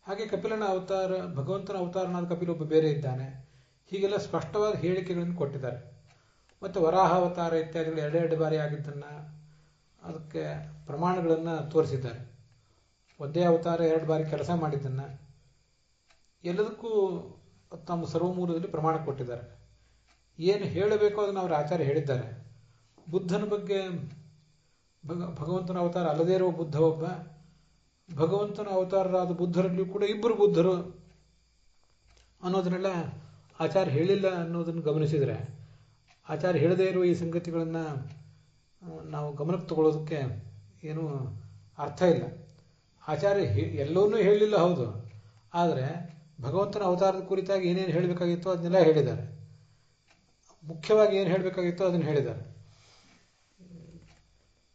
ಹಾಗೆ ಕಪಿಲನ ಅವತಾರ, ಭಗವಂತನ ಅವತಾರನಾದ ಕಪಿಲ ಒಬ್ಬ ಬೇರೆ ಇದ್ದಾನೆ, ಹೀಗೆಲ್ಲ ಸ್ಪಷ್ಟವಾದ ಹೇಳಿಕೆಗಳನ್ನು ಕೊಟ್ಟಿದ್ದಾರೆ. ಮತ್ತು ವರಾಹ ಅವತಾರ ಇತ್ಯಾದಿಗಳು 2 ಬಾರಿ ಆಗಿದ್ದನ್ನು ಅದಕ್ಕೆ ಪ್ರಮಾಣಗಳನ್ನು ತೋರಿಸಿದ್ದಾರೆ. ಒಂದೇ ಅವತಾರ 2 ಬಾರಿ ಕೆಲಸ ಮಾಡಿದ್ದನ್ನು ಎಲ್ಲದಕ್ಕೂ ತಮ್ಮ ಸರ್ವಮೂಲದಲ್ಲಿ ಪ್ರಮಾಣ ಕೊಟ್ಟಿದ್ದಾರೆ. ಏನು ಹೇಳಬೇಕೋ ಅದನ್ನು ಅವರ ಆಚಾರ್ಯ ಹೇಳಿದ್ದಾರೆ. ಬುದ್ಧನ ಬಗ್ಗೆ ಭಗವಂತನ ಅವತಾರ ಅಲ್ಲದೇ ಇರುವ ಬುದ್ಧ ಒಬ್ಬ, ಭಗವಂತನ ಅವತಾರರಾದ ಬುದ್ಧರಲ್ಲಿಯೂ ಕೂಡ 2 ಬುದ್ಧರು ಅನ್ನೋದನ್ನೆಲ್ಲ ಆಚಾರ್ಯ ಹೇಳಿಲ್ಲ ಅನ್ನೋದನ್ನು ಗಮನಿಸಿದರೆ, ಆಚಾರ್ಯ ಹೇಳದೇ ಇರುವ ಈ ಸಂಗತಿಗಳನ್ನು ನಾವು ಗಮನಕ್ಕೆ ತಗೊಳ್ಳೋದಕ್ಕೆ ಏನೂ ಅರ್ಥ ಇಲ್ಲ. ಆಚಾರ್ಯ ಎಲ್ಲವನ್ನೂ ಹೇಳಲಿಲ್ಲ ಹೌದು, ಆದರೆ ಭಗವಂತನ ಅವತಾರದ ಕುರಿತಾಗಿ ಏನೇನು ಹೇಳಬೇಕಾಗಿತ್ತೋ ಅದನ್ನೆಲ್ಲ ಹೇಳಿದ್ದಾರೆ. ಮುಖ್ಯವಾಗಿ ಏನು ಹೇಳಬೇಕಾಗಿತ್ತೋ ಅದನ್ನು ಹೇಳಿದ್ದಾರೆ.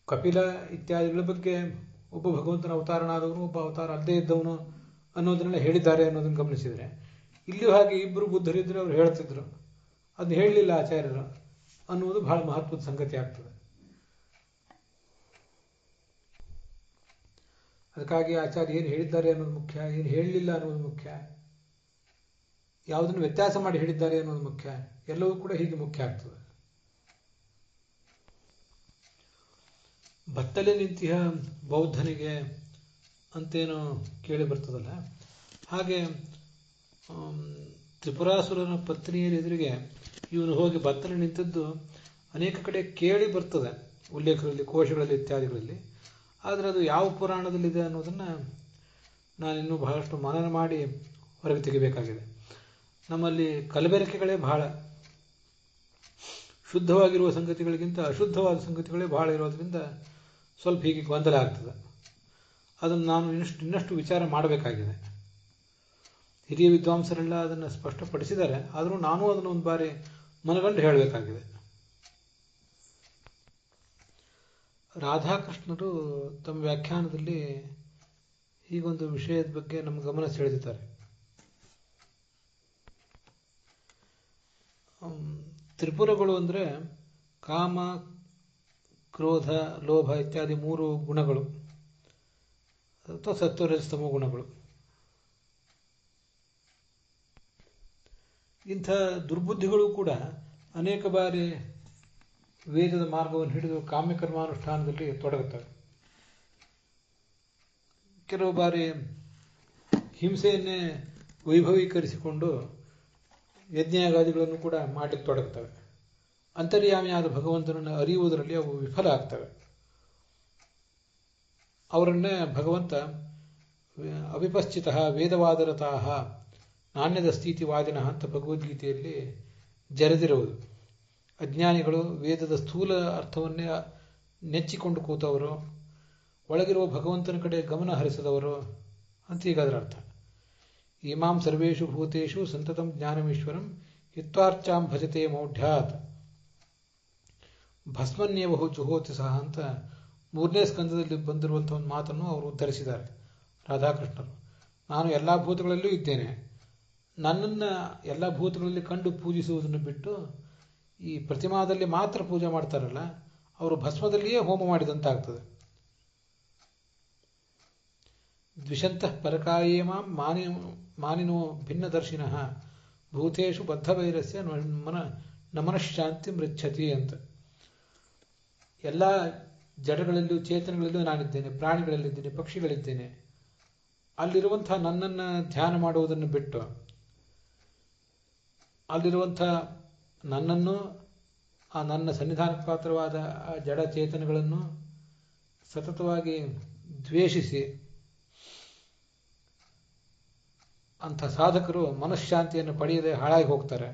ಕಪಿಲ ಇತ್ಯಾದಿಗಳ ಬಗ್ಗೆ ಒಬ್ಬ ಭಗವಂತನ ಅವತಾರನಾದವನು, ಒಬ್ಬ ಅವತಾರ ಅಲ್ಲದೇ ಇದ್ದವನು ಅನ್ನೋದನ್ನೆಲ್ಲ ಹೇಳಿದ್ದಾರೆ ಅನ್ನೋದನ್ನು ಗಮನಿಸಿದರೆ, ಇಲ್ಲಿಯೂ ಹಾಗೆ ಇಬ್ಬರು ಬುದ್ಧರಿದ್ದರೆ ಅವರು ಹೇಳ್ತಿದ್ರು, ಅದನ್ನ ಹೇಳಲಿಲ್ಲ ಆಚಾರ್ಯರು ಅನ್ನುವುದು ಬಹಳ ಮಹತ್ವದ ಸಂಗತಿ ಆಗ್ತದೆ. ಅದಕ್ಕಾಗಿ ಆಚಾರ್ಯ ಏನು ಹೇಳಿದ್ದಾರೆ ಅನ್ನೋದು ಮುಖ್ಯ, ಏನು ಹೇಳಲಿಲ್ಲ ಅನ್ನೋದು ಮುಖ್ಯ, ಯಾವುದನ್ನು ವ್ಯತ್ಯಾಸ ಮಾಡಿ ಹೇಳಿದ್ದಾರೆ ಅನ್ನೋದು ಮುಖ್ಯ, ಎಲ್ಲವೂ ಕೂಡ ಹೀಗೆ ಮುಖ್ಯ ಆಗ್ತದೆ. ಬತ್ತಲೆ ನಿಂತಿಹ ಬೌದ್ಧನಿಗೆ ಅಂತೇನು ಕೇಳಿ ಬರ್ತದಲ್ಲ, ಹಾಗೆ ತ್ರಿಪುರಾಸುರನ ಪತ್ನಿಯರ ಎದುರಿಗೆ ಇವನು ಹೋಗಿ ಬತ್ತಲೆ ನಿಂತದ್ದು ಅನೇಕ ಕಡೆ ಕೇಳಿ ಬರ್ತದೆ, ಉಲ್ಲೇಖಗಳಲ್ಲಿ, ಕೋಶಗಳಲ್ಲಿ ಇತ್ಯಾದಿಗಳಲ್ಲಿ. ಆದರೆ ಅದು ಯಾವ ಪುರಾಣದಲ್ಲಿದೆ ಅನ್ನೋದನ್ನು ನಾನಿನ್ನೂ ಬಹಳಷ್ಟು ಮನನ ಮಾಡಿ ಹೊರಗೆ ತೆಗಿಬೇಕಾಗಿದೆ. ನಮ್ಮಲ್ಲಿ ಕಲಬೆರಕೆಗಳೇ ಬಹಳ, ಶುದ್ಧವಾಗಿರುವ ಸಂಗತಿಗಳಿಗಿಂತ ಅಶುದ್ಧವಾದ ಸಂಗತಿಗಳೇ ಬಹಳ ಇರೋದ್ರಿಂದ ಸ್ವಲ್ಪ ಹೀಗೆ ಗೊಂದಲ ಆಗ್ತದೆ. ಅದನ್ನು ನಾನು ಇನ್ನಷ್ಟು ವಿಚಾರ ಮಾಡಬೇಕಾಗಿದೆ. ಹಿರಿಯ ವಿದ್ವಾಂಸರೆಲ್ಲ ಅದನ್ನು ಸ್ಪಷ್ಟಪಡಿಸಿದ್ದಾರೆ, ಆದರೂ ನಾನು ಅದನ್ನು ಒಂದು ಬಾರಿ ಮನಗಂಡು ಹೇಳಬೇಕಾಗಿದೆ. ರಾಧಾಕೃಷ್ಣರು ತಮ್ಮ ವ್ಯಾಖ್ಯಾನದಲ್ಲಿ ಹೀಗೊಂದು ವಿಷಯದ ಬಗ್ಗೆ ನಮ್ಮ ಗಮನ ಸೆಳೆದಿದ್ದಾರೆ. ತ್ರಿಪುರಗಳು ಅಂದರೆ ಕಾಮ, ಕ್ರೋಧ, ಲೋಭ ಇತ್ಯಾದಿ 3 ಗುಣಗಳು, ಅಥವಾ ಸತ್ವರಜಸ್ತಮೋ ಗುಣಗಳು. ಇಂಥ ದುರ್ಬುದ್ಧಿಗಳು ಕೂಡ ಅನೇಕ ಬಾರಿ ವೇದದ ಮಾರ್ಗವನ್ನು ಹಿಡಿದು ಕಾಮ್ಯಕರ್ಮಾನುಷ್ಠಾನದಲ್ಲಿ ತೊಡಗುತ್ತವೆ. ಕೆಲವು ಬಾರಿ ಹಿಂಸೆಯನ್ನೇ ವೈಭವೀಕರಿಸಿಕೊಂಡು ಯಜ್ಞಯಾಗಾದಿಗಳನ್ನು ಕೂಡ ಮಾಡಲಿಕ್ಕೆ ತೊಡಗುತ್ತವೆ. ಅಂತರ್ಯಾಮಿಯಾದ ಭಗವಂತನನ್ನು ಅರಿಯುವುದರಲ್ಲಿ ಅವು ವಿಫಲ ಆಗ್ತವೆ. ಅವರನ್ನೇ ಭಗವಂತ ಅವಿಪಶ್ಚಿತ ವೇದವಾದರತಾಹ ನಾಣ್ಯದ ಸ್ಥಿತಿವಾದಿನ ಅಂತ ಭಗವದ್ಗೀತೆಯಲ್ಲಿ ಜರೆದಿರುವುದು. ಅಜ್ಞಾನಿಗಳು ವೇದದ ಸ್ಥೂಲ ಅರ್ಥವನ್ನೇ ನೆಚ್ಚಿಕೊಂಡು ಕೂತವರು, ಒಳಗಿರುವ ಭಗವಂತನ ಕಡೆ ಗಮನ ಹರಿಸದವರು ಅಂತ ಈಗ ಅದರ ಅರ್ಥ. ಇಮಾಂ ಸರ್ವೇಷು ಭೂತೇಷು ಸಂತತಂ ಜ್ಞಾನಮೀಶ್ವರಂ ಹಿತ್ವಾರ್ಚಾಂ ಭಜತೆ ಮೌಢ್ಯಾತ್ ಭಸ್ಮನ್ಯೇವ ಜುಹೋತಿ ಸಹ ಅಂತ 3ನೇ ಸ್ಕಂದದಲ್ಲಿ ಬಂದಿರುವಂತಹ ಒಂದು ಮಾತನ್ನು ಅವರು ಉದ್ಧರಿಸಿದ್ದಾರೆ ರಾಧಾಕೃಷ್ಣರು. ನಾನು ಎಲ್ಲ ಭೂತಗಳಲ್ಲೂ ಇದ್ದೇನೆ, ನನ್ನನ್ನು ಎಲ್ಲ ಭೂತಗಳಲ್ಲಿ ಕಂಡು ಪೂಜಿಸುವುದನ್ನು ಬಿಟ್ಟು ಈ ಪ್ರತಿಮಾದಲ್ಲಿ ಮಾತ್ರ ಪೂಜೆ ಮಾಡ್ತಾರಲ್ಲ, ಅವರು ಭಸ್ಮದಲ್ಲಿಯೇ ಹೋಮ ಮಾಡಿದಂತಾಗ್ತದೆ. ದ್ವಿಷಂತಃ ಪರಕಾಯೇಮಾಂ ಮಾನಿನೋ ಭಿನ್ನದರ್ಶಿನಃ ಭೂತೇಷು ಬದ್ಧವೈರಸ್ಯ ನಮನಃಶಾಂತಿ ಮೃಚ್ಛತಿ ಅಂತ. ಎಲ್ಲ ಜಡಗಳಲ್ಲೂ ಚೇತನಗಳಲ್ಲೂ ನಾನಿದ್ದೇನೆ, ಪ್ರಾಣಿಗಳಲ್ಲಿದ್ದೇನೆ, ಪಕ್ಷಿಗಳಿದ್ದೇನೆ. ಅಲ್ಲಿರುವಂತಹ ನನ್ನನ್ನು ಧ್ಯಾನ ಮಾಡುವುದನ್ನು ಬಿಟ್ಟು ಅಲ್ಲಿರುವಂಥ ನನ್ನನ್ನು, ಆ ನನ್ನ ಸನ್ನಿಧಾನಕ್ಕೆ ಪಾತ್ರವಾದ ಆ ಜಡ ಚೇತನಗಳನ್ನು ಸತತವಾಗಿ ದ್ವೇಷಿಸಿ ಅಂಥ ಸಾಧಕರು ಮನಃಶಾಂತಿಯನ್ನು ಪಡೆಯದೆ ಹಾಳಾಗಿ ಹೋಗ್ತಾರೆ.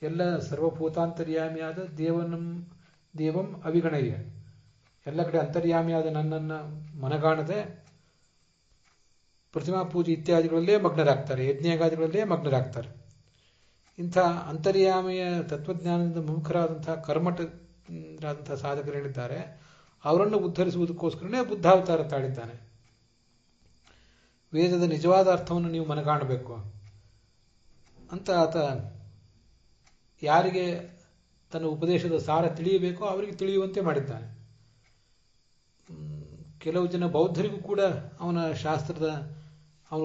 ಎಲ್ಲ ಸರ್ವಭೂತಾಂತರ್ಯಾಮಿಯಾದ ದೇವಂ ಅವಿಗಣಯ್ಯ, ಎಲ್ಲ ಕಡೆ ಅಂತರ್ಯಾಮಿಯಾದ ನನ್ನನ್ನು ಮನಗಾಣದೆ ಪ್ರತಿಮಾ ಪೂಜೆ ಇತ್ಯಾದಿಗಳಲ್ಲೇ ಮಗ್ನರಾಗ್ತಾರೆ, ಯಜ್ಞಯಾಗಾದಿಗಳಲ್ಲೇ ಮಗ್ನರಾಗ್ತಾರೆ. ಇಂಥ ಅಂತರ್ಯಾಮಿಯ ತತ್ವಜ್ಞಾನದಿಂದ ಮುಖರಾದಂತಹ ಕರ್ಮಠರಾದಂತಹ ಸಾಧಕರೇನಿದ್ದಾರೆ, ಅವರನ್ನು ಉದ್ಧರಿಸುವುದಕ್ಕೋಸ್ಕರನೇ ಬುದ್ಧಾವತಾರ ತಾಳಿದ್ದಾನೆ. ವೇದದ ನಿಜವಾದ ಅರ್ಥವನ್ನು ನೀವು ಮನಗಾಣಬೇಕು ಅಂತ ಆತ ಯಾರಿಗೆ ತನ್ನ ಉಪದೇಶದ ಸಾರ ತಿಳಿಯಬೇಕೋ ಅವರಿಗೆ ತಿಳಿಯುವಂತೆ ಮಾಡಿದ್ದಾನೆ. ಕೆಲವು ಜನ ಬೌದ್ಧರಿಗೂ ಕೂಡ ಅವನ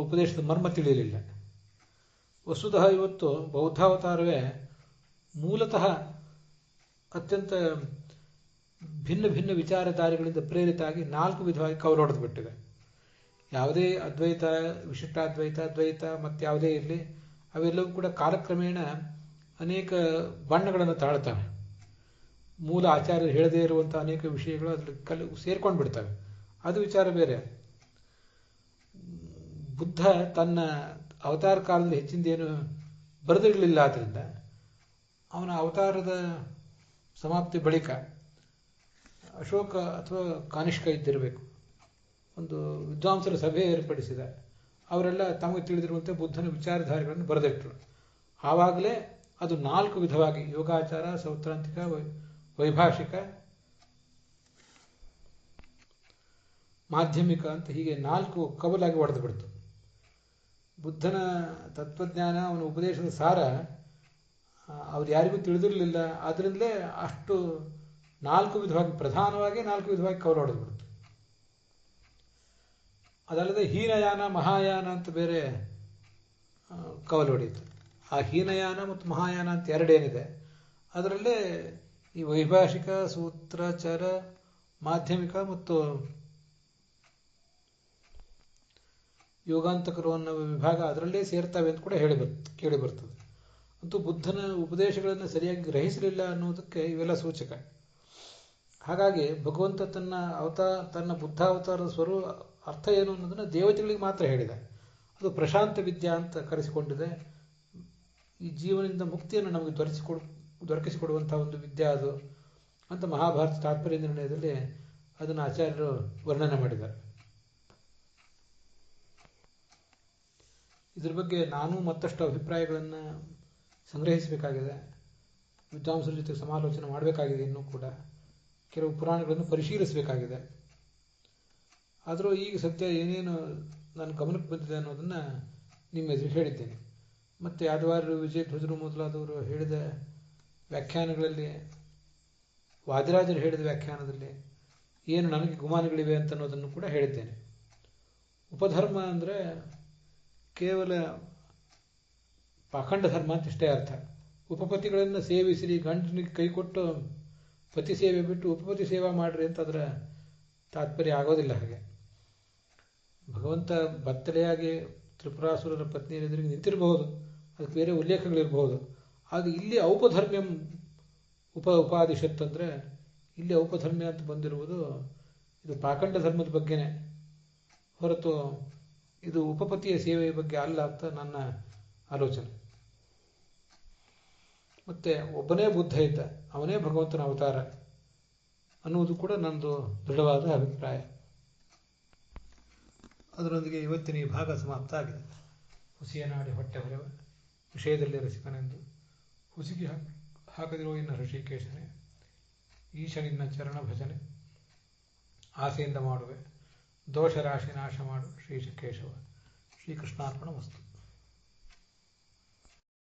ಉಪದೇಶದ ಮರ್ಮ ತಿಳಿಯಲಿಲ್ಲ. ವಸ್ತುತಃ ಇವತ್ತು ಬೌದ್ಧಾವತಾರವೇ ಮೂಲತಃ ಅತ್ಯಂತ ಭಿನ್ನ ಭಿನ್ನ ವಿಚಾರಧಾರೆಗಳಿಂದ ಪ್ರೇರಿತ ಆಗಿ 4 ವಿಧವಾಗಿ ಕವಲೊಡೆದು ಬಿಟ್ಟಿದೆ. ಯಾವುದೇ ಅದ್ವೈತ, ವಿಶಿಷ್ಟಾದ್ವೈತ, ದ್ವೈತ ಮತ್ತಾವುದೇ ಇರಲಿ, ಅವೆಲ್ಲವೂ ಕೂಡ ಕಾಲಕ್ರಮೇಣ ಅನೇಕ ಬಣ್ಣಗಳನ್ನು ತಾಳ್ತವೆ. ಮೂಲ ಆಚಾರ್ಯರು ಹೇಳದೇ ಇರುವಂಥ ಅನೇಕ ವಿಷಯಗಳು ಅದರಲ್ಲಿ ಸೇರ್ಕೊಂಡು ಬಿಡ್ತವೆ. ಅದು ವಿಚಾರ ಬೇರೆ. ಬುದ್ಧ ತನ್ನ ಅವತಾರ ಕಾಲದಲ್ಲಿ ಹೆಚ್ಚಿಂದೇನು ಬರೆದಿರಲಿಲ್ಲ. ಆದ್ದರಿಂದ ಅವನ ಅವತಾರದ ಸಮಾಪ್ತಿ ಬಳಿಕ ಅಶೋಕ ಅಥವಾ ಕಾನಿಷ್ಕ ಇದ್ದಿರಬೇಕು, ಒಂದು ವಿದ್ವಾಂಸರ ಸಭೆ ಏರ್ಪಡಿಸಿದ. ಅವರೆಲ್ಲ ತಮಗೆ ತಿಳಿದಿರುವಂತೆ ಬುದ್ಧನ ವಿಚಾರಧಾರೆಗಳನ್ನು ಬರೆದಿಟ್ಟರು. ಆವಾಗಲೇ ಅದು 4 ವಿಧವಾಗಿ ಯೋಗಾಚಾರ, ಸೌತ್ರಾಂತಿಕ, ವೈಭಾಷಿಕ, ಮಾಧ್ಯಮಿಕ ಅಂತ ಹೀಗೆ 4 ಕವಲಾಗಿ ಒಡೆದು ಬಿಡ್ತು. ಬುದ್ಧನ ತತ್ವಜ್ಞಾನ, ಅವನ ಉಪದೇಶದ ಸಾರ ಅವ್ರು ಯಾರಿಗೂ ತಿಳಿದಿರಲಿಲ್ಲ. ಆದ್ದರಿಂದಲೇ ಅಷ್ಟು 4 ವಿಧವಾಗಿ, ಪ್ರಧಾನವಾಗಿ 4 ವಿಧವಾಗಿ ಕವಲು ಹೊಡೆದು ಬಿಡ್ತು. ಅದಲ್ಲದೆ ಹೀನಯಾನ, ಮಹಾಯಾನ ಅಂತ ಬೇರೆ ಕವಲು ಹೊಡೆಯಿತು. ಆ ಹೀನಯಾನ ಮತ್ತು ಮಹಾಯಾನ ಅಂತ ಎರಡೇನಿದೆ, ಅದರಲ್ಲೇ ಈ ವೈಭಾಷಿಕ, ಸೂತ್ರಚರ, ಮಾಧ್ಯಮಿಕ ಮತ್ತು ಯೋಗಾಂತಕರು ಅನ್ನೋ ವಿಭಾಗ ಅದರಲ್ಲೇ ಸೇರ್ತವೆ ಅಂತ ಕೂಡ ಕೇಳಿ ಬರ್ತದೆ. ಅಂತೂ ಬುದ್ಧನ ಉಪದೇಶಗಳನ್ನು ಸರಿಯಾಗಿ ಗ್ರಹಿಸಲಿಲ್ಲ ಅನ್ನೋದಕ್ಕೆ ಇವೆಲ್ಲ ಸೂಚಕ. ಹಾಗಾಗಿ ಭಗವಂತ ತನ್ನ ಬುದ್ಧಾವತಾರದ ಅರ್ಥ ಏನು ಅನ್ನೋದನ್ನು ದೇವತೆಗಳಿಗೆ ಮಾತ್ರ ಹೇಳಿದೆ. ಅದು ಪ್ರಶಾಂತ ವಿದ್ಯಾ ಅಂತ ಕರೆಸಿಕೊಂಡಿದೆ. ಈ ಜೀವನದಿಂದ ಮುಕ್ತಿಯನ್ನು ನಮಗೆ ದೊರಕಿಸಿಕೊಡುವಂತಹ ಒಂದು ವಿದ್ಯೆ ಅದು ಅಂತ ಮಹಾಭಾರತ ತಾತ್ಪರ್ಯ ನಿರ್ಣಯದಲ್ಲಿ ಅದನ್ನು ಆಚಾರ್ಯರು ವರ್ಣನೆ ಮಾಡಿದ್ದಾರೆ. ಇದ್ರ ಬಗ್ಗೆ ನಾನು ಮತ್ತಷ್ಟು ಅಭಿಪ್ರಾಯಗಳನ್ನು ಸಂಗ್ರಹಿಸಬೇಕಾಗಿದೆ. ವಿದ್ವಾಂಸರ ಜೊತೆ ಸಮಾಲೋಚನೆ ಮಾಡಬೇಕಾಗಿದೆ. ಇನ್ನೂ ಕೂಡ ಕೆಲವು ಪುರಾಣಗಳನ್ನು ಪರಿಶೀಲಿಸಬೇಕಾಗಿದೆ. ಆದರೂ ಈಗ ಸದ್ಯ ಏನೇನು ನನ್ನ ಗಮನಕ್ಕೆ ಬಂದಿದೆ ಅನ್ನೋದನ್ನು ನಿಮ್ಮ ಎದುರು ಹೇಳಿದ್ದೇನೆ. ಮತ್ತು ಯಾದವಾರರು, ವಿಜಯಧ್ವಜರು ಮೊದಲಾದವರು ಹೇಳಿದ ವ್ಯಾಖ್ಯಾನಗಳಲ್ಲಿ, ವಾದಿರಾಜರು ಹೇಳಿದ ವ್ಯಾಖ್ಯಾನದಲ್ಲಿ ಏನು ನನಗೆ ಗುಮಾನಗಳಿವೆ ಅಂತ ಅನ್ನೋದನ್ನು ಕೂಡ ಹೇಳಿದ್ದೇನೆ. ಉಪಧರ್ಮ ಅಂದರೆ ಕೇವಲ ಪಾಖಂಡ ಧರ್ಮ ಅಂತ ಇಷ್ಟೇ ಅರ್ಥ. ಉಪಪತಿಗಳನ್ನು ಸೇವಿಸಿರಿ, ಗಂಡನಿಗೆ ಕೈಕೊಟ್ಟು ಪತಿ ಸೇವೆ ಬಿಟ್ಟು ಉಪಪತಿ ಸೇವಾ ಮಾಡ್ರಿ ಅಂತ ಅದರ ತಾತ್ಪರ್ಯ ಆಗೋದಿಲ್ಲ. ಹಾಗೆ ಭಗವಂತ ಬತ್ತಲೆಯಾಗಿ ತ್ರಿಪುರಾಸುರರ ಪತ್ನಿಯರ ಎದುರಿಗೆ ನಿಂತಿರಬಹುದು, ಅದಕ್ಕೆ ಬೇರೆ ಉಲ್ಲೇಖಗಳಿರಬಹುದು. ಆಗ ಇಲ್ಲಿ ಔಪಧರ್ಮ್ಯಂ ಉಪಾದಿಶತ್ ಅಂದರೆ ಇಲ್ಲಿ ಔಪಧರ್ಮ್ಯ ಅಂತ ಬಂದಿರುವುದು ಇದು ಪಾಖಂಡ ಧರ್ಮದ ಬಗ್ಗೆನೇ ಹೊರತು ಇದು ಉಪಪತಿಯ ಸೇವೆಯ ಬಗ್ಗೆ ಅಲ್ಲ ಅಂತ ನನ್ನ ಆಲೋಚನೆ. ಮತ್ತೆ ಒಬ್ಬನೇ ಬುದ್ಧ ಇದ್ದ, ಅವನೇ ಭಗವಂತನ ಅವತಾರ ಅನ್ನುವುದು ಕೂಡ ನಂದು ದೃಢವಾದ ಅಭಿಪ್ರಾಯ. ಅದರೊಂದಿಗೆ ಇವತ್ತಿನ ಈ ಭಾಗ ಸಮಾಪ್ತ ಆಗಿದೆ. ಹುಸಿಯ ನಾಡಿ ಹೊಟ್ಟೆ ಹೊರೆವ ವಿಷಯದಲ್ಲಿ ರಸಿಕನೆಂದು ಹುಸಿಗೆ ಹಾಕದಿರುವ ಇನ್ನ ಋಷಿಕೇಶನೇ, ಈಶ ನಿನ್ನ ಚರಣ ಭಜನೆ ಆಸೆಯಿಂದ ಮಾಡುವೆ, ದೋಷ ರಾಶಿ ನಾಶ ಮಾಡು ಶ್ರೀಶಕೇಶವ. ಶ್ರೀಕೃಷ್ಣಾರ್ಪಣ ವಸ್ತು.